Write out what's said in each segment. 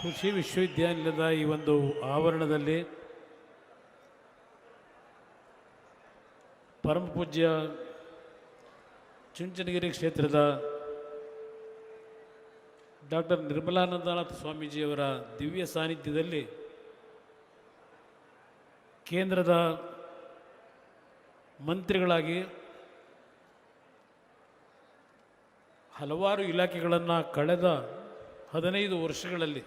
ಕೃಷಿ ವಿಶ್ವವಿದ್ಯಾನಿಲಯದ ಈ ಒಂದು ಆವರಣದಲ್ಲಿ ಪರಮ ಪೂಜ್ಯ ಚುಂಚನಗಿರಿ ಕ್ಷೇತ್ರದ ಡಾಕ್ಟರ್ ನಿರ್ಮಲಾನಂದನಾಥ ಸ್ವಾಮೀಜಿಯವರ ದಿವ್ಯ ಸಾನ್ನಿಧ್ಯದಲ್ಲಿ ಕೇಂದ್ರದ ಮಂತ್ರಿಗಳಾಗಿ ಹಲವಾರು ಇಲಾಖೆಗಳನ್ನು ಕಳೆದ 15 ವರ್ಷಗಳಲ್ಲಿ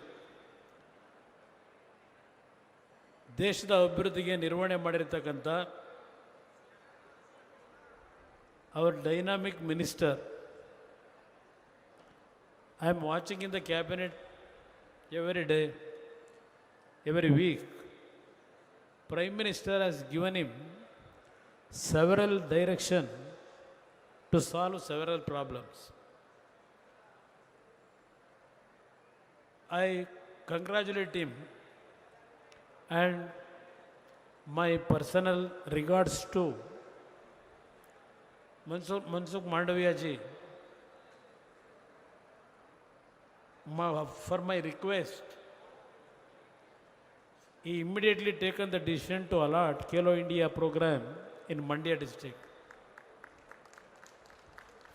ದೇಶದ ಅಭಿವೃದ್ಧಿಗೆ ನಿರ್ವಹಣೆ ಮಾಡಿರ್ತಕ್ಕಂಥ ಅವರ್ dynamic minister. I am watching in the cabinet every day, every week. Prime Minister has given him several directions to solve several problems. I congratulate him and my personal regards to Mansukh Mandaviya ji for my request. He immediately taken the decision to allot Khelo India program in Mandya district.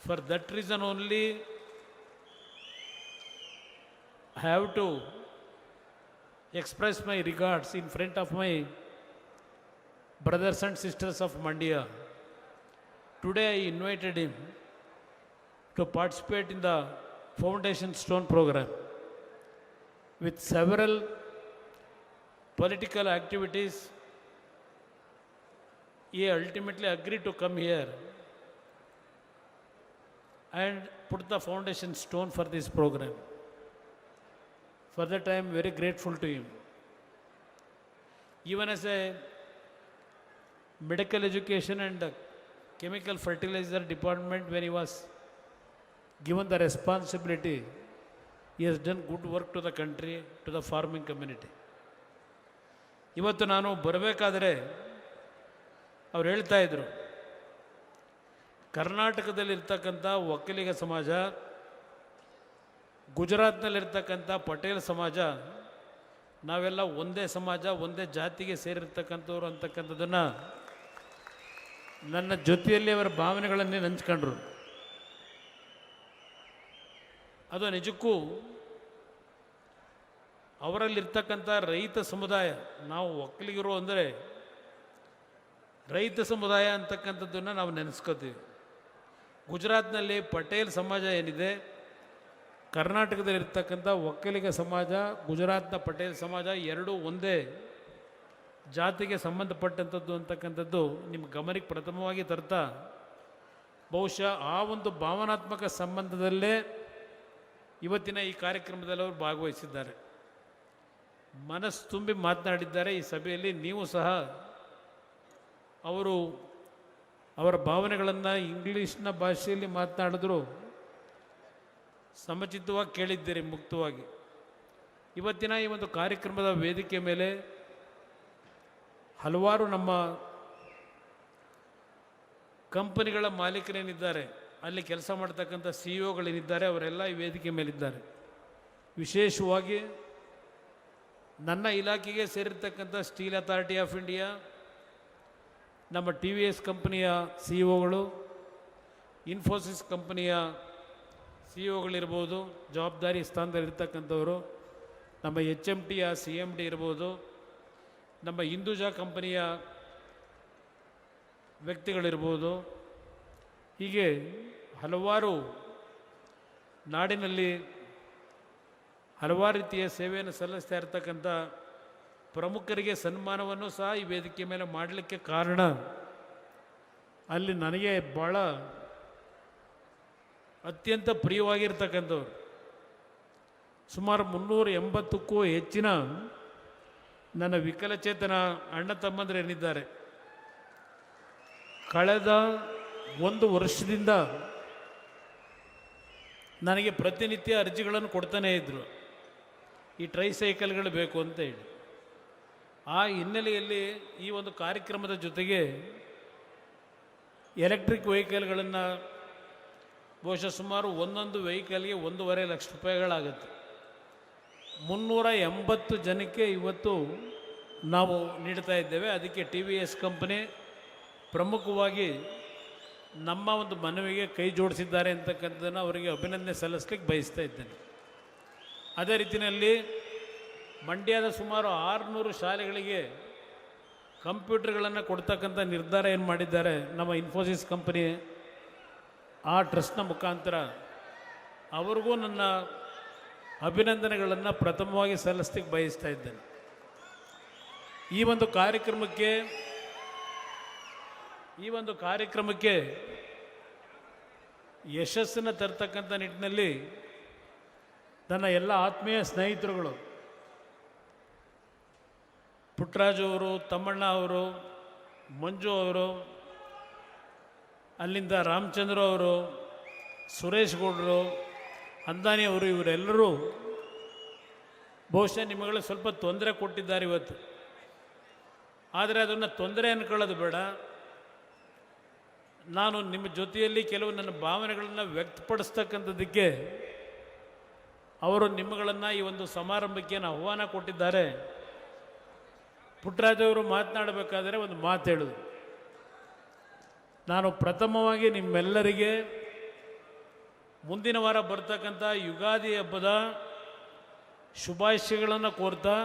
For that reason only, I have to express my regards in front of my brothers and sisters of Mandya. Today I invited him to participate in the Foundation Stone program. With several political activities, he ultimately agreed to come here and put the foundation stone for this program. For that I am very grateful to him. Even as a medical education and chemical fertilizer department, when he was given the responsibility, he has done good work to the country, to the farming community. ಇವತ್ತು ನಾನು ಬರಬೇಕಾದರೆ ಅವ್ರು ಹೇಳ್ತಾ ಇದ್ರು, ಕರ್ನಾಟಕದಲ್ಲಿರ್ತಕ್ಕಂಥ ಒಕ್ಕಲಿಗ ಸಮಾಜ, ಗುಜರಾತ್ನಲ್ಲಿರ್ತಕ್ಕಂಥ ಪಟೇಲ್ ಸಮಾಜ, ನಾವೆಲ್ಲ ಒಂದೇ ಸಮಾಜ, ಒಂದೇ ಜಾತಿಗೆ ಸೇರಿರ್ತಕ್ಕಂಥವ್ರು ಅಂತಕ್ಕಂಥದ್ದನ್ನು ನನ್ನ ಜೊತೆಯಲ್ಲಿ ಅವರ ಭಾವನೆಗಳನ್ನೇ ಹಂಚ್ಕೊಂಡ್ರು. ಅದು ನಿಜಕ್ಕೂ ಅವರಲ್ಲಿರ್ತಕ್ಕಂಥ ರೈತ ಸಮುದಾಯ, ನಾವು ಒಕ್ಕಲಿಗರು ಅಂದರೆ ರೈತ ಸಮುದಾಯ ಅಂತಕ್ಕಂಥದ್ದನ್ನು ನಾವು ನೆನೆಸ್ಕೋತೀವಿ. ಗುಜರಾತ್ನಲ್ಲಿ ಪಟೇಲ್ ಸಮಾಜ ಏನಿದೆ, ಕರ್ನಾಟಕದಲ್ಲಿರ್ತಕ್ಕಂಥ ಒಕ್ಕಲಿಗ ಸಮಾಜ, ಗುಜರಾತ್ನ ಪಟೇಲ್ ಸಮಾಜ ಎರಡೂ ಒಂದೇ ಜಾತಿಗೆ ಸಂಬಂಧಪಟ್ಟಂಥದ್ದು ಅಂತಕ್ಕಂಥದ್ದು ನಿಮ್ಮ ಗಮನಕ್ಕೆ ಪ್ರಥಮವಾಗಿ ತರ್ತಾ, ಬಹುಶಃ ಆ ಒಂದು ಭಾವನಾತ್ಮಕ ಸಂಬಂಧದಲ್ಲೇ ಇವತ್ತಿನ ಈ ಕಾರ್ಯಕ್ರಮದಲ್ಲಿ ಅವರು ಭಾಗವಹಿಸಿದ್ದಾರೆ, ಮನಸ್ಸು ತುಂಬಿ ಮಾತನಾಡಿದ್ದಾರೆ. ಈ ಸಭೆಯಲ್ಲಿ ನೀವು ಸಹ ಅವರ ಭಾವನೆಗಳನ್ನು ಇಂಗ್ಲೀಷ್ನ ಭಾಷೆಯಲ್ಲಿ ಮಾತನಾಡಿದ್ರು ಸಮಚಿತ್ತವಾಗಿ ಕೇಳಿದ್ದೀರಿ, ಮುಕ್ತವಾಗಿ. ಇವತ್ತಿನ ಈ ಒಂದು ಕಾರ್ಯಕ್ರಮದ ವೇದಿಕೆ ಮೇಲೆ ಹಲವಾರು ನಮ್ಮ ಕಂಪನಿಗಳ ಮಾಲೀಕರೇನಿದ್ದಾರೆ, ಅಲ್ಲಿ ಕೆಲಸ ಮಾಡ್ತಕ್ಕಂಥ CEO ಅವರೆಲ್ಲ ಈ ವೇದಿಕೆ ಮೇಲಿದ್ದಾರೆ. ವಿಶೇಷವಾಗಿ ನನ್ನ ಇಲಾಖೆಗೆ ಸೇರಿರ್ತಕ್ಕಂಥ ಸ್ಟೀಲ್ ಅಥಾರಿಟಿ ಆಫ್ ಇಂಡಿಯಾ, ನಮ್ಮ TVS ಕಂಪನಿಯ CEOಗಳು, ಇನ್ಫೋಸಿಸ್ ಕಂಪನಿಯ CEOಗಳಿರ್ಬೋದು, ಜವಾಬ್ದಾರಿ ಸ್ಥಾನದಲ್ಲಿರ್ತಕ್ಕಂಥವರು, ನಮ್ಮ HMTಯ CMD ಇರ್ಬೋದು, ನಮ್ಮ ಹಿಂದೂಜಾ ಕಂಪನಿಯ ವ್ಯಕ್ತಿಗಳಿರ್ಬೋದು, ಹೀಗೆ ಹಲವಾರು ನಾಡಿನಲ್ಲಿ ಹಲವಾರು ರೀತಿಯ ಸೇವೆಯನ್ನು ಸಲ್ಲಿಸ್ತಾ ಇರತಕ್ಕಂಥ ಪ್ರಮುಖರಿಗೆ ಸನ್ಮಾನವನ್ನು ಸಹ ಈ ವೇದಿಕೆ ಮೇಲೆ ಮಾಡಲಿಕ್ಕೆ ಕಾರಣ, ಅಲ್ಲಿ ನನಗೆ ಭಾಳ ಅತ್ಯಂತ ಪ್ರಿಯವಾಗಿರ್ತಕ್ಕಂಥವ್ರು ಸುಮಾರು 380ಕ್ಕೂ ಹೆಚ್ಚಿನ ನನ್ನ ವಿಕಲಚೇತನ ಅಣ್ಣ ತಮ್ಮಂದರೇನಿದ್ದಾರೆ, ಕಳೆದ 1 ವರ್ಷದಿಂದ ನನಗೆ ಪ್ರತಿನಿತ್ಯ ಅರ್ಜಿಗಳನ್ನು ಕೊಡ್ತಾನೇ ಇದ್ದರು, ಈ ಟ್ರೈಸೈಕಲ್ಗಳು ಬೇಕು ಅಂತ ಹೇಳಿ. ಆ ಹಿನ್ನೆಲೆಯಲ್ಲಿ ಈ ಒಂದು ಕಾರ್ಯಕ್ರಮದ ಜೊತೆಗೆ ಎಲೆಕ್ಟ್ರಿಕ್ ವೆಹಿಕಲ್ಗಳನ್ನು ಬಹುಶಃ ಸುಮಾರು ಒಂದೊಂದು ವೆಹಿಕಲ್ಗೆ 1.5 ಲಕ್ಷ ರೂಪಾಯಿಗಳಾಗುತ್ತೆ. 380 ಜನಕ್ಕೆ ಇವತ್ತು ನಾವು ನೀಡ್ತಾ ಇದ್ದೇವೆ. ಅದಕ್ಕೆ ಟಿ ವಿ ಎಸ್ ಕಂಪನಿ ಪ್ರಮುಖವಾಗಿ ನಮ್ಮ ಒಂದು ಮನವಿಗೆ ಕೈ ಜೋಡಿಸಿದ್ದಾರೆ ಅಂತಕ್ಕಂಥದ್ದನ್ನು ಅವರಿಗೆ ಅಭಿನಂದನೆ ಸಲ್ಲಿಸಲಿಕ್ಕೆ ಬಯಸ್ತಾ ಇದ್ದೇನೆ. ಅದೇ ರೀತಿಯಲ್ಲಿ ಮಂಡ್ಯದ ಸುಮಾರು 600 ಶಾಲೆಗಳಿಗೆ ಕಂಪ್ಯೂಟರ್ಗಳನ್ನು ಕೊಡ್ತಕ್ಕಂಥ ನಿರ್ಧಾರ ಏನು ಮಾಡಿದ್ದಾರೆ ನಮ್ಮ ಇನ್ಫೋಸಿಸ್ ಕಂಪನಿ, ಆ ಟ್ರಸ್ಟ್ನ ಮುಖಾಂತರ ಅವ್ರಿಗೂ ನನ್ನ ಅಭಿನಂದನೆಗಳನ್ನು ಪ್ರಥಮವಾಗಿ ಸಲ್ಲಿಸಲಿಕ್ಕೆ ಬಯಸ್ತಾ ಇದ್ದೇನೆ. ಈ ಒಂದು ಕಾರ್ಯಕ್ರಮಕ್ಕೆ ಯಶಸ್ಸನ್ನು ತರ್ತಕ್ಕಂಥ ನಿಟ್ಟಿನಲ್ಲಿ ನನ್ನ ಎಲ್ಲ ಆತ್ಮೀಯ ಸ್ನೇಹಿತರುಗಳು ಪುಟ್ಟರಾಜು ಅವರು, ತಮ್ಮಣ್ಣ ಅವರು, ಮಂಜು ಅವರು, ಅಲ್ಲಿಂದ ರಾಮಚಂದ್ರ ಅವರು, ಸುರೇಶ್ ಗೌಡರು, ಅಂದಾನಿ ಅವರು, ಇವರೆಲ್ಲರೂ ಬಹುಶಃ ನಿಮಗೆ ಸ್ವಲ್ಪ ತೊಂದರೆ ಕೊಟ್ಟಿದ್ದಾರೆ ಇವತ್ತು. ಆದರೆ ಅದನ್ನು ತೊಂದರೆ ಅಂದ್ಕೊಳ್ಳೋದು ಬೇಡ. ನಾನು ನಿಮ್ಮ ಜೊತೆಯಲ್ಲಿ ಕೆಲವು ನನ್ನ ಭಾವನೆಗಳನ್ನು ವ್ಯಕ್ತಪಡಿಸ್ತಕ್ಕಂಥದ್ದಕ್ಕೆ ಅವರು ನಿಮ್ಮಗಳನ್ನು ಈ ಒಂದು ಸಮಾರಂಭಕ್ಕೆ ಆಹ್ವಾನ ಕೊಟ್ಟಿದ್ದಾರೆ. ಪುಟ್ಟರಾಜವರು ಮಾತನಾಡಬೇಕಾದರೆ ಒಂದು ಮಾತು ಹೇಳೋದು, ನಾನು ಪ್ರಥಮವಾಗಿ ನಿಮ್ಮೆಲ್ಲರಿಗೆ ಮುಂದಿನ ವಾರ ಬರ್ತಕ್ಕಂಥ ಯುಗಾದಿ ಹಬ್ಬದ ಶುಭಾಶಯಗಳನ್ನು ಕೋರ್ತಾ,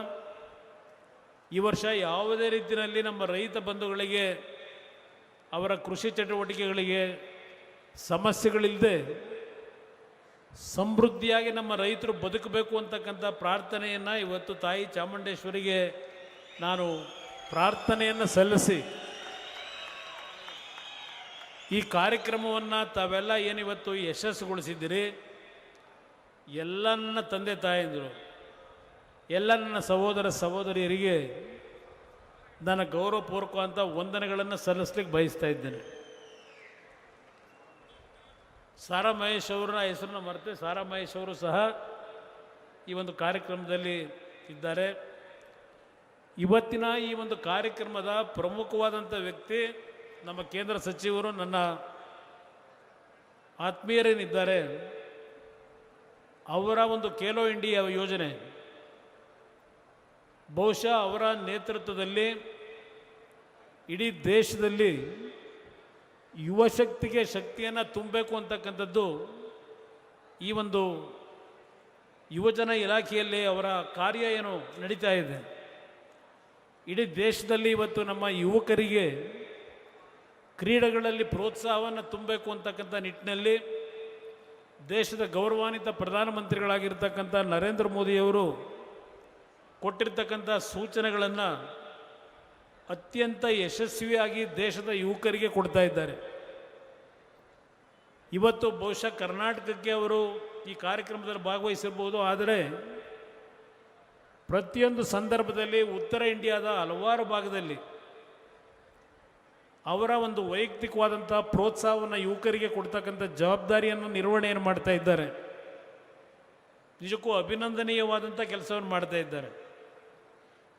ಈ ವರ್ಷ ಯಾವುದೇ ರೀತಿಯಲ್ಲಿ ನಮ್ಮ ರೈತ ಬಂಧುಗಳಿಗೆ ಅವರ ಕೃಷಿ ಚಟುವಟಿಕೆಗಳಿಗೆ ಸಮಸ್ಯೆಗಳಿಲ್ಲದೆ ಸಮೃದ್ಧಿಯಾಗಿ ನಮ್ಮ ರೈತರು ಬದುಕಬೇಕು ಅಂತಕ್ಕಂಥ ಪ್ರಾರ್ಥನೆಯನ್ನು ಇವತ್ತು ತಾಯಿ ಚಾಮುಂಡೇಶ್ವರಿಗೆ ನಾನು ಪ್ರಾರ್ಥನೆಯನ್ನು ಸಲ್ಲಿಸಿ ಈ ಕಾರ್ಯಕ್ರಮವನ್ನು ತಾವೆಲ್ಲ ಏನಿವತ್ತು ಯಶಸ್ಸುಗೊಳಿಸಿದ್ದೀರಿ, ಎಲ್ಲ ನನ್ನ ತಂದೆ ತಾಯಂದಿರು, ಎಲ್ಲ ನನ್ನ ಸಹೋದರ ಸಹೋದರಿಯರಿಗೆ ನನ್ನ ಗೌರವಪೂರ್ವಕವಾದ ವಂದನೆಗಳನ್ನು ಸಲ್ಲಿಸಲಿಕ್ಕೆ ಬಯಸ್ತಾ ಇದ್ದೇನೆ. ಸಾರಾ ಮಹೇಶ್ ಅವರ ಹೆಸರನ್ನು ಮರೆತೆ ಸಾರಾ ಮಹೇಶ್ ಅವರು ಸಹ ಈ ಒಂದು ಕಾರ್ಯಕ್ರಮದಲ್ಲಿ ಇದ್ದಾರೆ. ಇವತ್ತಿನ ಈ ಒಂದು ಕಾರ್ಯಕ್ರಮದ ಪ್ರಮುಖವಾದಂಥ ವ್ಯಕ್ತಿ ನಮ್ಮ ಕೇಂದ್ರ ಸಚಿವರು, ನನ್ನ ಆತ್ಮೀಯರೇನಿದ್ದಾರೆ, ಅವರ ಒಂದು ಖೇಲೋ ಇಂಡಿಯಾ ಯೋಜನೆ ಬಹುಶಃ ಅವರ ನೇತೃತ್ವದಲ್ಲಿ ಇಡೀ ದೇಶದಲ್ಲಿ ಯುವಶಕ್ತಿಗೆ ಶಕ್ತಿಯನ್ನು ತುಂಬಬೇಕು ಅಂತಕ್ಕಂಥದ್ದು ಈ ಒಂದು ಯುವಜನ ಇಲಾಖೆಯಲ್ಲಿ ಅವರ ಕಾರ್ಯ ಏನು ನಡೀತಾ ಇದೆ. ಇಡೀ ದೇಶದಲ್ಲಿ ಇವತ್ತು ನಮ್ಮ ಯುವಕರಿಗೆ ಕ್ರೀಡೆಗಳಲ್ಲಿ ಪ್ರೋತ್ಸಾಹವನ್ನು ತುಂಬಬೇಕು ಅಂತಕ್ಕಂಥ ನಿಟ್ಟಿನಲ್ಲಿ ದೇಶದ ಗೌರವಾನ್ವಿತ ಪ್ರಧಾನಮಂತ್ರಿಗಳಾಗಿರ್ತಕ್ಕಂಥ ನರೇಂದ್ರ ಮೋದಿಯವರು ಕೊಟ್ಟಿರ್ತಕ್ಕಂಥ ಸೂಚನೆಗಳನ್ನು ಅತ್ಯಂತ ಯಶಸ್ವಿಯಾಗಿ ದೇಶದ ಯುವಕರಿಗೆ ಕೊಡ್ತಾ ಇದ್ದಾರೆ. ಇವತ್ತು ಬಹುಶಃ ಕರ್ನಾಟಕಕ್ಕೆ ಅವರು ಈ ಕಾರ್ಯಕ್ರಮದಲ್ಲಿ ಭಾಗವಹಿಸಿರ್ಬೋದು, ಆದರೆ ಪ್ರತಿಯೊಂದು ಸಂದರ್ಭದಲ್ಲಿ ಉತ್ತರ ಇಂಡಿಯಾದ ಹಲವಾರು ಭಾಗದಲ್ಲಿ ಅವರ ಒಂದು ವೈಯಕ್ತಿಕವಾದಂಥ ಪ್ರೋತ್ಸಾಹವನ್ನು ಯುವಕರಿಗೆ ಕೊಡ್ತಕ್ಕಂಥ ಜವಾಬ್ದಾರಿಯನ್ನು ನಿರ್ವಹಣೆಯನ್ನು ಮಾಡ್ತಾ ಇದ್ದಾರೆ. ನಿಜಕ್ಕೂ ಅಭಿನಂದನೀಯವಾದಂಥ ಕೆಲಸವನ್ನು ಮಾಡ್ತಾ ಇದ್ದಾರೆ.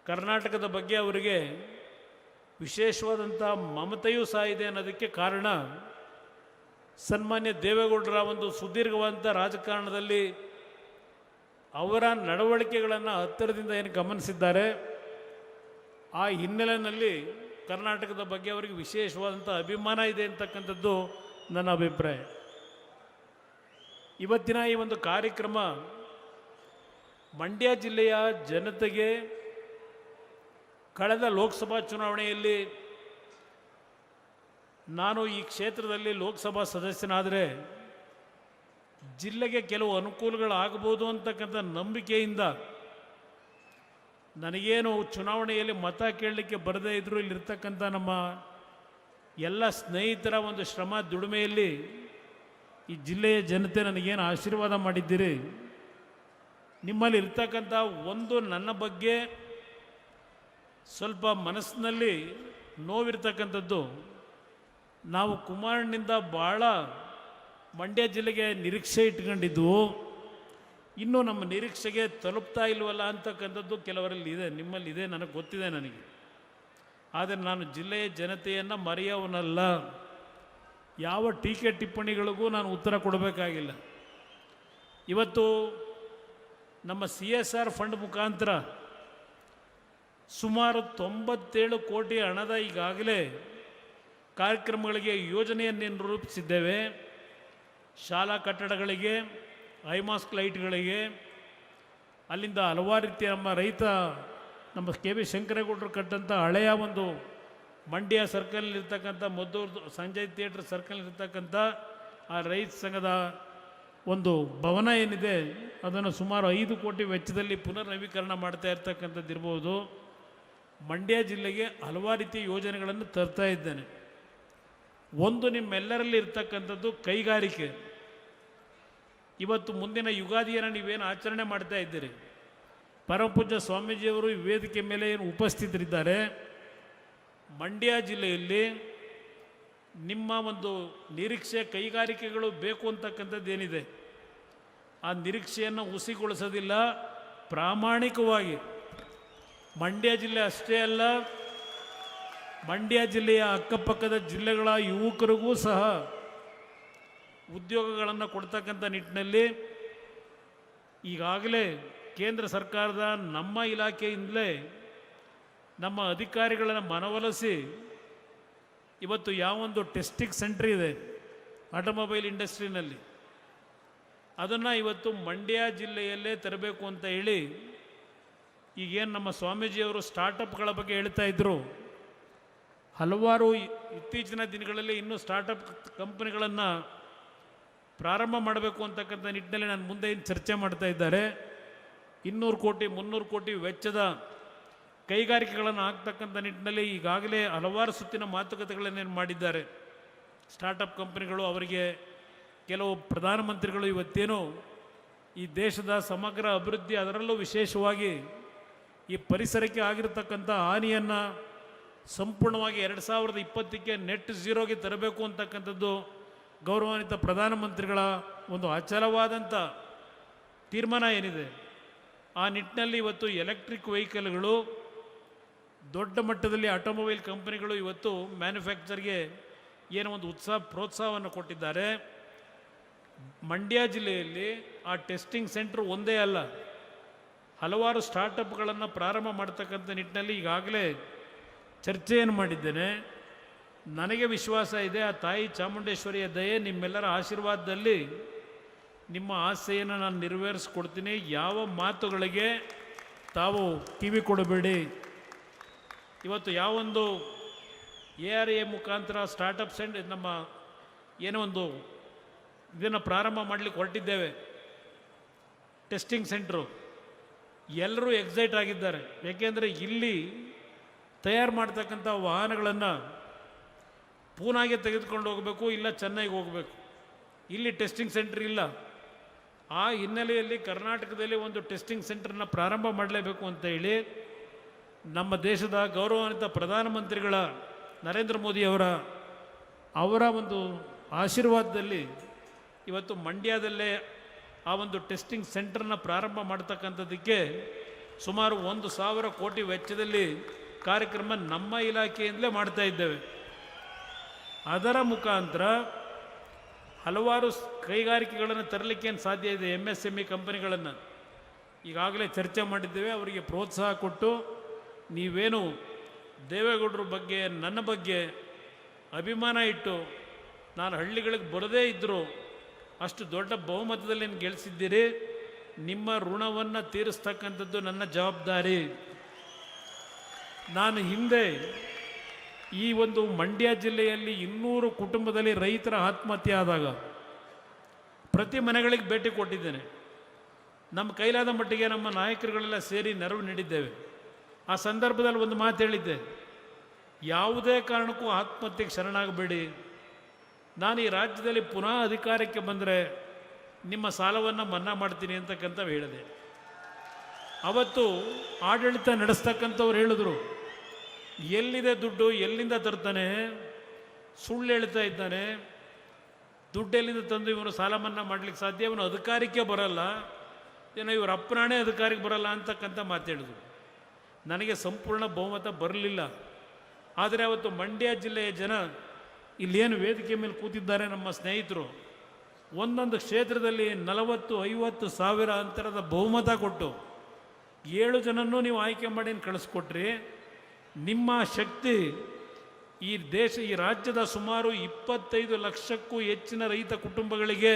ಕರ್ನಾಟಕದ ಬಗ್ಗೆ ಅವರಿಗೆ ವಿಶೇಷವಾದಂಥ ಮಮತೆಯೂ ಸಹ ಇದೆ ಅನ್ನೋದಕ್ಕೆ ಕಾರಣ ಸನ್ಮಾನ್ಯ ದೇವೇಗೌಡರ ಒಂದು ಸುದೀರ್ಘವಾದಂಥ ರಾಜಕಾರಣದಲ್ಲಿ ಅವರ ನಡವಳಿಕೆಗಳನ್ನು ಹತ್ತಿರದಿಂದ ಏನು ಗಮನಿಸಿದ್ದಾರೆ, ಆ ಹಿನ್ನೆಲೆಯಲ್ಲಿ ಕರ್ನಾಟಕದ ಬಗ್ಗೆ ಅವರಿಗೆ ವಿಶೇಷವಾದಂಥ ಅಭಿಮಾನ ಇದೆ ಅಂತಕ್ಕಂಥದ್ದು ನನ್ನ ಅಭಿಪ್ರಾಯ. ಇವತ್ತಿನ ಈ ಒಂದು ಕಾರ್ಯಕ್ರಮ ಮಂಡ್ಯ ಜಿಲ್ಲೆಯ ಜನತೆಗೆ ಕಳೆದ ಲೋಕಸಭಾ ಚುನಾವಣೆಯಲ್ಲಿ ನಾನು ಈ ಕ್ಷೇತ್ರದಲ್ಲಿ ಲೋಕಸಭಾ ಸದಸ್ಯನಾದರೆ ಜಿಲ್ಲೆಗೆ ಕೆಲವು ಅನುಕೂಲಗಳಾಗಬಹುದು ಅಂತಕ್ಕಂಥ ನಂಬಿಕೆಯಿಂದ ನನಗೇನು ಚುನಾವಣೆಯಲ್ಲಿ ಮತ ಕೇಳಲಿಕ್ಕೆ ಬರದೇ ಇದ್ದರೂ ಇಲ್ಲಿರ್ತಕ್ಕಂಥ ನಮ್ಮ ಎಲ್ಲ ಸ್ನೇಹಿತರ ಒಂದು ಶ್ರಮ ದುಡಿಮೆಯಲ್ಲಿ ಈ ಜಿಲ್ಲೆಯ ಜನತೆ ನನಗೇನು ಆಶೀರ್ವಾದ ಮಾಡಿದ್ದೀರಿ, ನಿಮ್ಮಲ್ಲಿ ಇರ್ತಕ್ಕಂಥ ಒಂದು ನನ್ನ ಬಗ್ಗೆ ಸ್ವಲ್ಪ ಮನಸ್ಸಿನಲ್ಲಿ ನೋವಿರ್ತಕ್ಕಂಥದ್ದು, ನಾವು ಕುಮಾರಣ್ಣಿಂದ ಭಾಳ ಮಂಡ್ಯ ಜಿಲ್ಲೆಗೆ ನಿರೀಕ್ಷೆ ಇಟ್ಕೊಂಡಿದ್ವು, ಇನ್ನೂ ನಮ್ಮ ನಿರೀಕ್ಷೆಗೆ ತಲುಪ್ತಾ ಇಲ್ವಲ್ಲ ಅಂತಕ್ಕಂಥದ್ದು ಕೆಲವರಲ್ಲಿ ಇದೆ, ನಿಮ್ಮಲ್ಲಿ ಇದೆ, ನನಗೆ ಗೊತ್ತಿದೆ ನನಗೆ. ಆದರೆ ನಾನು ಜಿಲ್ಲೆಯ ಜನತೆಯನ್ನು ಮರೆಯವನಲ್ಲ, ಯಾವ ಟೀಕೆ ಟಿಪ್ಪಣಿಗಳಿಗೂ ನಾನು ಉತ್ತರ ಕೊಡಬೇಕಾಗಿಲ್ಲ. ಇವತ್ತು ನಮ್ಮ CSR ಫಂಡ್ ಮುಖಾಂತರ ಸುಮಾರು 97 ಕೋಟಿ ಹಣದ ಈಗಾಗಲೇ ಕಾರ್ಯಕ್ರಮಗಳಿಗೆ ಯೋಜನೆಯನ್ನು ರೂಪಿಸಿದ್ದೇವೆ. ಶಾಲಾ ಕಟ್ಟಡಗಳಿಗೆ, ಐಮಾಸ್ಕ್ ಲೈಟ್ಗಳಿಗೆ, ಅಲ್ಲಿಂದ ಹಲವಾರು ರೀತಿಯ ನಮ್ಮ KV ಶಂಕರೇಗೌಡರು ಕಟ್ಟಂಥ ಹಳೆಯ ಒಂದು ಮಂಡ್ಯ ಸರ್ಕಲ್ನಲ್ಲಿರ್ತಕ್ಕಂಥ ಮದ್ದೂರು ಸಂಜಯ್ ಥಿಯೇಟ್ರ್ ಸರ್ಕಲ್ನಲ್ಲಿರ್ತಕ್ಕಂಥ ಆ ರೈತ ಸಂಘದ ಒಂದು ಭವನ ಏನಿದೆ ಅದನ್ನು ಸುಮಾರು 5 ಕೋಟಿ ವೆಚ್ಚದಲ್ಲಿ ಪುನರ್ ನವೀಕರಣ ಮಾಡ್ತಾ ಇರ್ತಕ್ಕಂಥದ್ದು ಇರ್ಬೋದು. ಮಂಡ್ಯ ಜಿಲ್ಲೆಗೆ ಹಲವಾರು ರೀತಿಯ ಯೋಜನೆಗಳನ್ನು ತರ್ತಾ ಇದ್ದೇನೆ. ಒಂದು ನಿಮ್ಮೆಲ್ಲರಲ್ಲಿ ಇರ್ತಕ್ಕಂಥದ್ದು ಕೈಗಾರಿಕೆ. ಇವತ್ತು ಮುಂದಿನ ಯುಗಾದಿಯನ್ನು ನೀವೇನು ಆಚರಣೆ ಮಾಡ್ತಾ ಇದ್ದೀರಿ, ಪರಮಪೂಜ್ಯ ಸ್ವಾಮೀಜಿಯವರು ಈ ವೇದಿಕೆ ಮೇಲೆ ಏನು ಉಪಸ್ಥಿತರಿದ್ದಾರೆ, ಮಂಡ್ಯ ಜಿಲ್ಲೆಯಲ್ಲಿ ನಿಮ್ಮ ಒಂದು ನಿರೀಕ್ಷೆ ಕೈಗಾರಿಕೆಗಳು ಬೇಕು ಅಂತಕ್ಕಂಥದ್ದು ಏನಿದೆ ಆ ನಿರೀಕ್ಷೆಯನ್ನು ಹುಸಿಗೊಳಿಸೋದಿಲ್ಲ. ಪ್ರಾಮಾಣಿಕವಾಗಿ ಮಂಡ್ಯ ಜಿಲ್ಲೆ ಅಷ್ಟೇ ಅಲ್ಲ, ಮಂಡ್ಯ ಜಿಲ್ಲೆಯ ಅಕ್ಕಪಕ್ಕದ ಜಿಲ್ಲೆಗಳ ಯುವಕರಿಗೂ ಸಹ ಉದ್ಯೋಗಗಳನ್ನು ಕೊಡ್ತಕ್ಕಂಥ ನಿಟ್ಟಿನಲ್ಲಿ ಈಗಾಗಲೇ ಕೇಂದ್ರ ಸರ್ಕಾರದ ನಮ್ಮ ಇಲಾಖೆಯಿಂದಲೇ ನಮ್ಮ ಅಧಿಕಾರಿಗಳನ್ನು ಮನವೊಲಿಸಿ ಇವತ್ತು ಯಾವೊಂದು ಟೆಸ್ಟಿಂಗ್ ಸೆಂಟ್ರ್ ಇದೆ ಆಟೋಮೊಬೈಲ್ ಇಂಡಸ್ಟ್ರಿನಲ್ಲಿ, ಅದನ್ನು ಇವತ್ತು ಮಂಡ್ಯ ಜಿಲ್ಲೆಯಲ್ಲೇ ತರಬೇಕು ಅಂತ ಹೇಳಿ ಈಗೇನು ನಮ್ಮ ಸ್ವಾಮೀಜಿಯವರು ಸ್ಟಾರ್ಟಪ್ಗಳ ಬಗ್ಗೆ ಹೇಳ್ತಾ ಇದ್ದರು, ಹಲವಾರು ಇತ್ತೀಚಿನ ದಿನಗಳಲ್ಲಿ ಇನ್ನೂ ಸ್ಟಾರ್ಟಪ್ ಕಂಪನಿಗಳನ್ನು ಪ್ರಾರಂಭ ಮಾಡಬೇಕು ಅಂತಕ್ಕಂಥ ನಿಟ್ಟಿನಲ್ಲಿ ನಾನು ಮುಂದೆ ಚರ್ಚೆ ಮಾಡ್ತಾ ಇದ್ದಾರೆ. 200 ಕೋಟಿ 300 ಕೋಟಿ ವೆಚ್ಚದ ಕೈಗಾರಿಕೆಗಳನ್ನು ಹಾಕ್ತಕ್ಕಂಥ ನಿಟ್ಟಿನಲ್ಲಿ ಈಗಾಗಲೇ ಹಲವಾರು ಸುತ್ತಿನ ಮಾತುಕತೆಗಳನ್ನೇನು ಮಾಡಿದ್ದಾರೆ ಸ್ಟಾರ್ಟಪ್ ಕಂಪನಿಗಳು. ಅವರಿಗೆ ಕೆಲವು ಪ್ರಧಾನಮಂತ್ರಿಗಳು ಇವತ್ತೇನು ಈ ದೇಶದ ಸಮಗ್ರ ಅಭಿವೃದ್ಧಿ, ಅದರಲ್ಲೂ ವಿಶೇಷವಾಗಿ ಈ ಪರಿಸರಕ್ಕೆ ಆಗಿರತಕ್ಕಂಥ ಹಾನಿಯನ್ನು ಸಂಪೂರ್ಣವಾಗಿ 2020ಕ್ಕೆ ನೆಟ್ ಝೀರೋಗೆ ತರಬೇಕು ಅಂತಕ್ಕಂಥದ್ದು ಗೌರವಾನ್ವಿತ ಪ್ರಧಾನಮಂತ್ರಿಗಳ ಒಂದು ಅಚಲವಾದಂಥ ತೀರ್ಮಾನ ಏನಿದೆ, ಆ ನಿಟ್ಟಿನಲ್ಲಿ ಇವತ್ತು ಎಲೆಕ್ಟ್ರಿಕ್ ವೆಹಿಕಲ್ಗಳು ದೊಡ್ಡ ಮಟ್ಟದಲ್ಲಿ ಆಟೋಮೊಬೈಲ್ ಕಂಪನಿಗಳು ಇವತ್ತು ಮ್ಯಾನುಫ್ಯಾಕ್ಚರ್ಗೆ ಏನೋ ಒಂದು ಪ್ರೋತ್ಸಾಹವನ್ನು ಕೊಟ್ಟಿದ್ದಾರೆ. ಮಂಡ್ಯ ಜಿಲ್ಲೆಯಲ್ಲಿ ಆ ಟೆಸ್ಟಿಂಗ್ ಸೆಂಟ್ರ್ ಒಂದೇ ಅಲ್ಲ, ಹಲವಾರು ಸ್ಟಾರ್ಟಪ್ಗಳನ್ನು ಪ್ರಾರಂಭ ಮಾಡ್ತಕ್ಕಂಥ ನಿಟ್ಟಿನಲ್ಲಿ ಈಗಾಗಲೇ ಚರ್ಚೆಯನ್ನು ಮಾಡಿದ್ದೇನೆ. ನನಗೆ ವಿಶ್ವಾಸ ಇದೆ, ಆ ತಾಯಿ ಚಾಮುಂಡೇಶ್ವರಿಯ ದಯೆ ನಿಮ್ಮೆಲ್ಲರ ಆಶೀರ್ವಾದದಲ್ಲಿ ನಿಮ್ಮ ಆಸೆಯನ್ನು ನಾನು ನೆರವೇರಿಸ್ಕೊಡ್ತೀನಿ. ಯಾವ ಮಾತುಗಳಿಗೆ ತಾವು ಕಿವಿ ಕೊಡಬೇಡಿ. ಇವತ್ತು ಯಾವೊಂದು ARA ಮುಖಾಂತರ ಸ್ಟಾರ್ಟಪ್ ಸೆಂಟರ್ ನಮ್ಮ ಏನೋ ಒಂದು ಇದನ್ನು ಪ್ರಾರಂಭ ಮಾಡಲಿಕ್ಕೆ ಹೊರಟಿದ್ದೇವೆ, ಟೆಸ್ಟಿಂಗ್ ಸೆಂಟ್ರು, ಎಲ್ಲರೂ ಎಕ್ಸೈಟ್ ಆಗಿದ್ದಾರೆ. ಏಕೆಂದರೆ ಇಲ್ಲಿ ತಯಾರು ಮಾಡ್ತಕ್ಕಂಥ ವಾಹನಗಳನ್ನು ಪೂನಾಗೆ ತೆಗೆದುಕೊಂಡು ಹೋಗಬೇಕು, ಇಲ್ಲ ಚೆನ್ನೈಗೆ ಹೋಗಬೇಕು. ಇಲ್ಲಿ ಟೆಸ್ಟಿಂಗ್ ಸೆಂಟ್ರ್ ಇಲ್ಲ. ಆ ಹಿನ್ನೆಲೆಯಲ್ಲಿ ಕರ್ನಾಟಕದಲ್ಲಿ ಒಂದು ಟೆಸ್ಟಿಂಗ್ ಸೆಂಟ್ರನ್ನ ಪ್ರಾರಂಭ ಮಾಡಲೇಬೇಕು ಅಂತ ಹೇಳಿ ನಮ್ಮ ದೇಶದ ಗೌರವಾನ್ವಿತ ಪ್ರಧಾನಮಂತ್ರಿಗಳ ನರೇಂದ್ರ ಅವರ ಒಂದು ಆಶೀರ್ವಾದದಲ್ಲಿ ಇವತ್ತು ಮಂಡ್ಯದಲ್ಲೇ ಆ ಒಂದು ಟೆಸ್ಟಿಂಗ್ ಸೆಂಟ್ರನ್ನ ಪ್ರಾರಂಭ ಮಾಡ್ತಕ್ಕಂಥದ್ದಕ್ಕೆ ಸುಮಾರು 1,000 ಕೋಟಿ ವೆಚ್ಚದಲ್ಲಿ ಕಾರ್ಯಕ್ರಮ ನಮ್ಮ ಇಲಾಖೆಯಿಂದಲೇ ಮಾಡ್ತಾ ಇದ್ದೇವೆ. ಅದರ ಮುಖಾಂತರ ಹಲವಾರು ಕೈಗಾರಿಕೆಗಳನ್ನು ತರಲಿಕ್ಕೆ ಏನು ಸಾಧ್ಯ ಇದೆ, MSME ಕಂಪನಿಗಳನ್ನು ಈಗಾಗಲೇ ಚರ್ಚೆ ಮಾಡಿದ್ದೇವೆ. ಅವರಿಗೆ ಪ್ರೋತ್ಸಾಹ ಕೊಟ್ಟು ನೀವೇನು ದೇವೇಗೌಡರ ಬಗ್ಗೆ ನನ್ನ ಬಗ್ಗೆ ಅಭಿಮಾನ ಇಟ್ಟು ನಾನು ಹಳ್ಳಿಗಳಿಗೆ ಬರದೇ ಇದ್ದರೂ ಅಷ್ಟು ದೊಡ್ಡ ಬಹುಮತದಲ್ಲಿ ಗೆಲ್ಲಿಸಿದ್ದೀರಿ. ನಿಮ್ಮ ಋಣವನ್ನು ತೀರಿಸ್ತಕ್ಕಂಥದ್ದು ನನ್ನ ಜವಾಬ್ದಾರಿ. ನಾನು ಹಿಂದೆ ಈ ಒಂದು ಮಂಡ್ಯ ಜಿಲ್ಲೆಯಲ್ಲಿ 200 ಕುಟುಂಬದಲ್ಲಿ ರೈತರ ಆತ್ಮಹತ್ಯೆ ಆದಾಗ ಪ್ರತಿ ಮನೆಗಳಿಗೆ ಭೇಟಿ ಕೊಟ್ಟಿದ್ದೇನೆ. ನಮ್ಮ ಕೈಲಾದ ಮಟ್ಟಿಗೆ ನಮ್ಮ ನಾಯಕರುಗಳೆಲ್ಲ ಸೇರಿ ನೆರವು ನೀಡಿದ್ದೇವೆ. ಆ ಸಂದರ್ಭದಲ್ಲಿ ಒಂದು ಮಾತು ಹೇಳಿದ್ದೆ, ಯಾವುದೇ ಕಾರಣಕ್ಕೂ ಆತ್ಮಹತ್ಯೆಗೆ ಶರಣಾಗಬೇಡಿ. ನಾನು ಈ ರಾಜ್ಯದಲ್ಲಿ ಪುನಃ ಅಧಿಕಾರಕ್ಕೆ ಬಂದರೆ ನಿಮ್ಮ ಸಾಲವನ್ನು ಮನ್ನಾ ಮಾಡ್ತೀನಿ ಅಂತಕ್ಕಂಥ ಹೇಳಿದೆ. ಅವತ್ತು ಆಡಳಿತ ನಡೆಸ್ತಕ್ಕಂಥವ್ರು ಹೇಳಿದ್ರು, ಎಲ್ಲಿದೆ ದುಡ್ಡು, ಎಲ್ಲಿಂದ ತರ್ತಾನೆ, ಸುಳ್ಳು ಹೇಳ್ತಾ ಇದ್ದಾನೆ, ದುಡ್ಡು ಎಲ್ಲಿಂದ ತಂದು ಇವನು ಸಾಲ ಮನ್ನಾ ಮಾಡಲಿಕ್ಕೆ ಸಾಧ್ಯ, ಇವನು ಅಧಿಕಾರಕ್ಕೆ ಬರಲ್ಲ, ಏನೋ ಇವ್ರ ಅಪ್ಪನಾಣೆ ಅಧಿಕಾರಕ್ಕೆ ಬರಲ್ಲ ಅಂತಕ್ಕಂಥ ಮಾತು ಹೇಳಿದ್ರು. ನನಗೆ ಸಂಪೂರ್ಣ ಬಹುಮತ ಬರಲಿಲ್ಲ. ಆದರೆ ಅವತ್ತು ಮಂಡ್ಯ ಜಿಲ್ಲೆಯ ಜನ ಇಲ್ಲೇನು ವೇದಿಕೆ ಮೇಲೆ ಕೂತಿದ್ದಾರೆ ನಮ್ಮ ಸ್ನೇಹಿತರು, ಒಂದೊಂದು ಕ್ಷೇತ್ರದಲ್ಲಿ 40-50 ಸಾವಿರ ಅಂತರದ ಬಹುಮತ ಕೊಟ್ಟು 7 ಜನನೂ ನೀವು ಆಯ್ಕೆ ಮಾಡಿ ಕಳಿಸ್ಕೊಟ್ರಿ. ನಿಮ್ಮ ಶಕ್ತಿ ಈ ರಾಜ್ಯದ ಸುಮಾರು 25 ಲಕ್ಷಕ್ಕೂ ಹೆಚ್ಚಿನ ರೈತ ಕುಟುಂಬಗಳಿಗೆ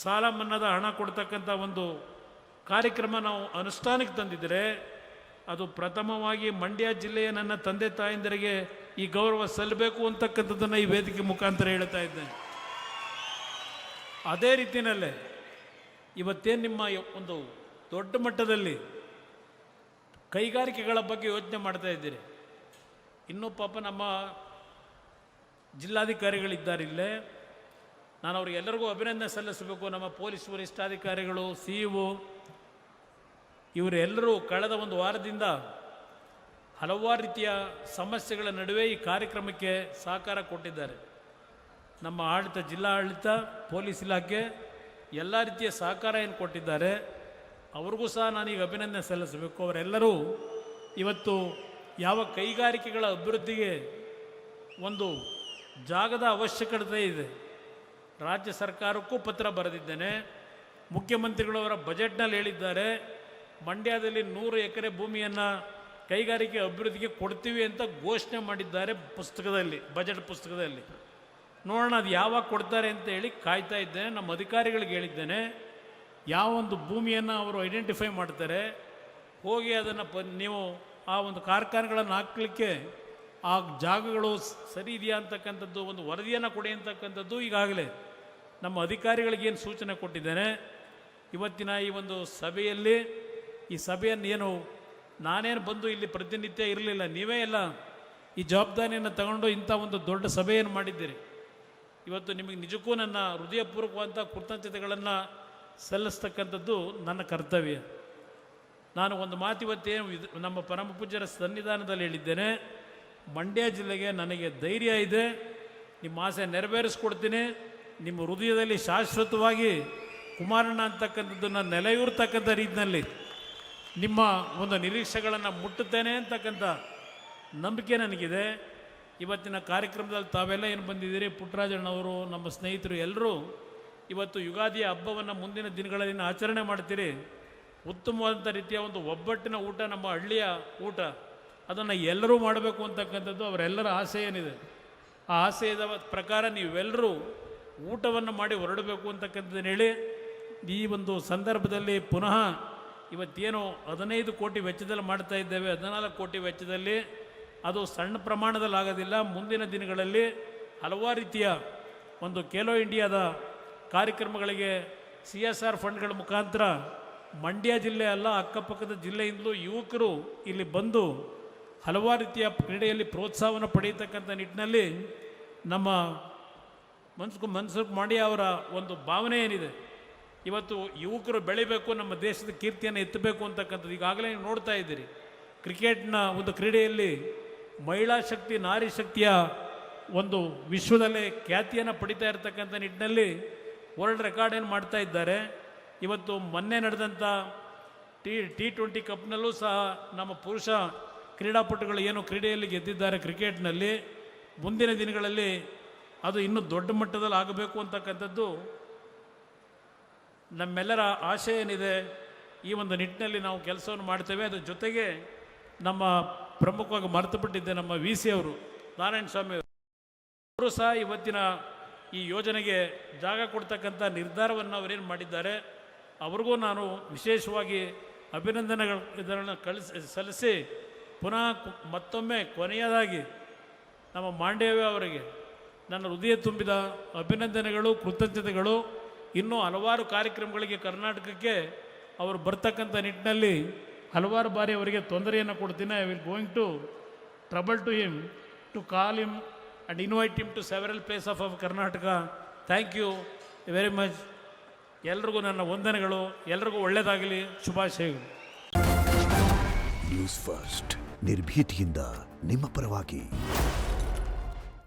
ಸಾಲ ಮನ್ನಾದ ಹಣ ಕೊಡ್ತಕ್ಕಂಥ ಒಂದು ಕಾರ್ಯಕ್ರಮ ನಾವು ಅನುಷ್ಠಾನಕ್ಕೆ ತಂದಿದ್ದರೆ ಅದು ಪ್ರಥಮವಾಗಿ ಮಂಡ್ಯ ಜಿಲ್ಲೆಯ ನನ್ನ ತಂದೆ ತಾಯಂದಿರಿಗೆ ಈ ಗೌರವ ಸಲ್ಲಬೇಕು ಅಂತಕ್ಕಂಥದ್ದನ್ನು ಈ ವೇದಿಕೆ ಮುಖಾಂತರ ಹೇಳ್ತಾ ಇದ್ದೇನೆ. ಅದೇ ರೀತಿಯಲ್ಲೇ ಇವತ್ತೇನು ನಿಮ್ಮ ಒಂದು ದೊಡ್ಡ ಮಟ್ಟದಲ್ಲಿ ಕೈಗಾರಿಕೆಗಳ ಬಗ್ಗೆ ಯೋಚನೆ ಮಾಡ್ತಾ ಇದ್ದೀರಿ. ಇನ್ನೂ ಪಾಪ ನಮ್ಮ ಜಿಲ್ಲಾಧಿಕಾರಿಗಳಿದ್ದಾರೆ ಇಲ್ಲೇ, ನಾನು ಅವ್ರಿಗೆಲ್ಲರಿಗೂ ಅಭಿನಂದನೆ ಸಲ್ಲಿಸಬೇಕು. ನಮ್ಮ ಪೊಲೀಸ್ ವರಿಷ್ಠಾಧಿಕಾರಿಗಳು, CEO ಇವರೆಲ್ಲರೂ ಕಳೆದ ಒಂದು ವಾರದಿಂದ ಹಲವಾರು ರೀತಿಯ ಸಮಸ್ಯೆಗಳ ನಡುವೆ ಈ ಕಾರ್ಯಕ್ರಮಕ್ಕೆ ಸಹಕಾರ ಕೊಟ್ಟಿದ್ದಾರೆ. ನಮ್ಮ ಆಡಳಿತ, ಜಿಲ್ಲಾ ಆಡಳಿತ, ಪೊಲೀಸ್ ಇಲಾಖೆ ಎಲ್ಲ ರೀತಿಯ ಸಹಕಾರ ಏನು ಕೊಟ್ಟಿದ್ದಾರೆ, ಅವ್ರಿಗೂ ಸಹ ನಾನೀಗ ಅಭಿನಂದನೆ ಸಲ್ಲಿಸಬೇಕು. ಅವರೆಲ್ಲರೂ ಇವತ್ತು ಯಾವ ಕೈಗಾರಿಕೆಗಳ ಅಭಿವೃದ್ಧಿಗೆ ಒಂದು ಜಾಗದ ಅವಶ್ಯಕತೆ ಇದೆ, ರಾಜ್ಯ ಸರ್ಕಾರಕ್ಕೂ ಪತ್ರ ಬರೆದಿದ್ದೇನೆ. ಮುಖ್ಯಮಂತ್ರಿಗಳವರ ಬಜೆಟ್ನಲ್ಲಿ ಹೇಳಿದ್ದಾರೆ, ಮಂಡ್ಯದಲ್ಲಿ 100 ಎಕರೆ ಭೂಮಿಯನ್ನು ಕೈಗಾರಿಕೆ ಅಭಿವೃದ್ಧಿಗೆ ಕೊಡ್ತೀವಿ ಅಂತ ಘೋಷಣೆ ಮಾಡಿದ್ದಾರೆ ಪುಸ್ತಕದಲ್ಲಿ, ಬಜೆಟ್ ಪುಸ್ತಕದಲ್ಲಿ. ನೋಡೋಣ ಅದು ಯಾವಾಗ ಕೊಡ್ತಾರೆ ಅಂತ ಹೇಳಿ ಕಾಯ್ತಾ ಇದ್ದೇನೆ. ನಮ್ಮ ಅಧಿಕಾರಿಗಳಿಗೆ ಹೇಳಿದ್ದೇನೆ, ಯಾವ ಒಂದು ಭೂಮಿಯನ್ನು ಅವರು ಐಡೆಂಟಿಫೈ ಮಾಡ್ತಾರೆ, ಹೋಗಿ ಅದನ್ನು ನೀವು ಆ ಒಂದು ಕಾರ್ಖಾನೆಗಳನ್ನು ಹಾಕಲಿಕ್ಕೆ ಆ ಜಾಗಗಳು ಸರಿ ಇದೆಯಾ ಅಂತಕ್ಕಂಥದ್ದು ಒಂದು ವರದಿಯನ್ನು ಕೊಡಿ ಅಂತಕ್ಕಂಥದ್ದು ಈಗಾಗಲೇ ನಮ್ಮ ಅಧಿಕಾರಿಗಳಿಗೇನು ಸೂಚನೆ ಕೊಟ್ಟಿದ್ದೇನೆ. ಇವತ್ತಿನ ಈ ಒಂದು ಸಭೆಯಲ್ಲಿ, ಈ ಸಭೆಯನ್ನು ಏನು ನಾನೇನು ಬಂದು ಇಲ್ಲಿ ಪ್ರತಿನಿತ್ಯ ಇರಲಿಲ್ಲ, ನೀವೇ ಎಲ್ಲ ಈ ಜವಾಬ್ದಾರಿಯನ್ನು ತಗೊಂಡು ಇಂಥ ಒಂದು ದೊಡ್ಡ ಸಭೆಯನ್ನು ಮಾಡಿದ್ದೀರಿ. ಇವತ್ತು ನಿಮಗೆ ನಿಜಕ್ಕೂ ನನ್ನ ಹೃದಯಪೂರ್ವಕವಾದಂಥ ಕೃತಜ್ಞತೆಗಳನ್ನು ಸಲ್ಲಿಸ್ತಕ್ಕಂಥದ್ದು ನನ್ನ ಕರ್ತವ್ಯ. ನಾನು ಒಂದು ಮಾತು ಇವತ್ತೇನು ನಮ್ಮ ಪರಮ ಪೂಜ್ಯರ ಸನ್ನಿಧಾನದಲ್ಲಿ ಹೇಳಿದ್ದೇನೆ, ಮಂಡ್ಯ ಜಿಲ್ಲೆಗೆ ನನಗೆ ಧೈರ್ಯ ಇದೆ, ನಿಮ್ಮ ಆಸೆ ನೆರವೇರಿಸ್ಕೊಡ್ತೀನಿ. ನಿಮ್ಮ ಹೃದಯದಲ್ಲಿ ಶಾಶ್ವತವಾಗಿ ಕುಮಾರಣ್ಣ ಅಂತಕ್ಕಂಥದ್ದನ್ನು ನೆಲೆಯೂರ್ತಕ್ಕಂಥ ರೀತಿಯಲ್ಲಿ ನಿಮ್ಮ ಒಂದು ನಿರೀಕ್ಷೆಗಳನ್ನು ಮುಟ್ಟುತ್ತೇನೆ ಅಂತಕ್ಕಂಥ ನಂಬಿಕೆ ನನಗಿದೆ. ಇವತ್ತಿನ ಕಾರ್ಯಕ್ರಮದಲ್ಲಿ ತಾವೆಲ್ಲ ಏನು ಬಂದಿದ್ದೀರಿ, ಪುಟ್ಟರಾಜಣ್ಣವರು, ನಮ್ಮ ಸ್ನೇಹಿತರು ಎಲ್ಲರೂ ಇವತ್ತು ಯುಗಾದಿಯ ಹಬ್ಬವನ್ನು ಮುಂದಿನ ದಿನಗಳಲ್ಲಿ ಆಚರಣೆ ಮಾಡ್ತೀರಿ. ಉತ್ತಮವಾದಂಥ ರೀತಿಯ ಒಂದು ಒಬ್ಬಟ್ಟಿನ ಊಟ, ನಮ್ಮ ಹಳ್ಳಿಯ ಊಟ, ಅದನ್ನು ಎಲ್ಲರೂ ಮಾಡಬೇಕು ಅಂತಕ್ಕಂಥದ್ದು ಅವರೆಲ್ಲರ ಆಸೆ ಏನಿದೆ. ಆ ಆಸೆಯ ಪ್ರಕಾರ ನೀವೆಲ್ಲರೂ ಊಟವನ್ನು ಮಾಡಿ ಹೊರಡಬೇಕು ಅಂತಕ್ಕಂಥದ್ದನ್ನು ಹೇಳಿ, ಈ ಒಂದು ಸಂದರ್ಭದಲ್ಲಿ ಪುನಃ ಇವತ್ತೇನು 15 ಕೋಟಿ ವೆಚ್ಚದಲ್ಲಿ ಮಾಡ್ತಾ ಇದ್ದೇವೆ, 14 ಕೋಟಿ ವೆಚ್ಚದಲ್ಲಿ, ಅದು ಸಣ್ಣ ಪ್ರಮಾಣದಲ್ಲಿ ಆಗೋದಿಲ್ಲ. ಮುಂದಿನ ದಿನಗಳಲ್ಲಿ ಹಲವಾರು ರೀತಿಯ ಒಂದು ಖೇಲೋ ಇಂಡಿಯಾದ ಕಾರ್ಯಕ್ರಮಗಳಿಗೆ CSR ಫಂಡ್ಗಳ ಮುಖಾಂತರ ಮಂಡ್ಯ ಜಿಲ್ಲೆ ಅಲ್ಲ, ಅಕ್ಕಪಕ್ಕದ ಜಿಲ್ಲೆಯಿಂದಲೂ ಯುವಕರು ಇಲ್ಲಿ ಬಂದು ಹಲವಾರು ರೀತಿಯ ಕ್ರೀಡೆಯಲ್ಲಿ ಪ್ರೋತ್ಸಾಹವನ್ನು ಪಡೆಯತಕ್ಕಂಥ ನಿಟ್ಟಿನಲ್ಲಿ ನಮ್ಮ ಮನ್ಸುಖ್ ಮಾಂಡಯ್ಯ ಅವರ ಒಂದು ಭಾವನೆ ಏನಿದೆ, ಇವತ್ತು ಯುವಕರು ಬೆಳಿಬೇಕು, ನಮ್ಮ ದೇಶದ ಕೀರ್ತಿಯನ್ನು ಎತ್ತಬೇಕು ಅಂತಕ್ಕಂಥದ್ದು. ಈಗಾಗಲೇ ನೀವು ನೋಡ್ತಾ ಇದ್ದೀರಿ, ಕ್ರಿಕೆಟ್ನ ಒಂದು ಕ್ರೀಡೆಯಲ್ಲಿ ಮಹಿಳಾ ಶಕ್ತಿ, ನಾರಿ ಶಕ್ತಿಯ ಒಂದು ವಿಶ್ವದಲ್ಲೇ ಖ್ಯಾತಿಯನ್ನು ಪಡಿತಾ ಇರತಕ್ಕಂಥ ನಿಟ್ಟಿನಲ್ಲಿ ವರ್ಲ್ಡ್ ರೆಕಾರ್ಡ್ ಏನು ಮಾಡ್ತಾ ಇದ್ದಾರೆ. ಇವತ್ತು ಮೊನ್ನೆ ನಡೆದಂಥ T20 ಕಪ್ನಲ್ಲೂ ಸಹ ನಮ್ಮ ಪುರುಷ ಕ್ರೀಡಾಪಟುಗಳು ಏನು ಕ್ರೀಡೆಯಲ್ಲಿ ಗೆದ್ದಿದ್ದಾರೆ ಕ್ರಿಕೆಟ್ನಲ್ಲಿ, ಮುಂದಿನ ದಿನಗಳಲ್ಲಿ ಅದು ಇನ್ನೂ ದೊಡ್ಡ ಮಟ್ಟದಲ್ಲಿ ಆಗಬೇಕು ಅಂತಕ್ಕಂಥದ್ದು ನಮ್ಮೆಲ್ಲರ ಆಶೆ ಏನಿದೆ. ಈ ಒಂದು ನಿಟ್ಟಿನಲ್ಲಿ ನಾವು ಕೆಲಸವನ್ನು ಮಾಡ್ತೇವೆ. ಅದ್ರ ಜೊತೆಗೆ ನಮ್ಮ ಪ್ರಮುಖವಾಗಿ ಮರೆತುಬಿಟ್ಟಿದ್ದೆ, ನಮ್ಮ VC ಅವರು, ನಾರಾಯಣ ಸ್ವಾಮಿ ಅವರು ಸಹ ಇವತ್ತಿನ ಈ ಯೋಜನೆಗೆ ಜಾಗ ಕೊಡ್ತಕ್ಕಂಥ ನಿರ್ಧಾರವನ್ನು ಅವರೇನು ಮಾಡಿದ್ದಾರೆ, ಅವ್ರಿಗೂ ನಾನು ವಿಶೇಷವಾಗಿ ಅಭಿನಂದನೆಗಳನ್ನು ಸಲ್ಲಿಸಿ ಪುನಃ ಮತ್ತೊಮ್ಮೆ ಕೊನೆಯದಾಗಿ ನಮ್ಮ ಮಾಂಡವ್ಯ ಅವರಿಗೆ ನನ್ನ ಹೃದಯ ತುಂಬಿದ ಅಭಿನಂದನೆಗಳು, ಕೃತಜ್ಞತೆಗಳು. ಇನ್ನೂ ಹಲವಾರು ಕಾರ್ಯಕ್ರಮಗಳಿಗೆ ಕರ್ನಾಟಕಕ್ಕೆ ಅವರು ಬರ್ತಕ್ಕಂಥ ನಿಟ್ಟಿನಲ್ಲಿ ಹಲವಾರು ಬಾರಿ ಅವರಿಗೆ ತೊಂದರೆಯನ್ನು ಕೊಡ್ತೀನಿ. I will going to trouble to him to call him and invite him to several place of Karnataka. Thank you very much. ಎಲ್ರಿಗೂ ನನ್ನ ವಂದನೆಗಳು, ಎಲ್ರಿಗೂ ಒಳ್ಳೆಯದಾಗಲಿ, ಶುಭಾಶಯಗಳು. ನ್ಯೂಸ್ ಫಸ್ಟ್, ನಿರ್ಭೀತಿಯಿಂದ ನಿಮ್ಮ ಪರವಾಗಿ.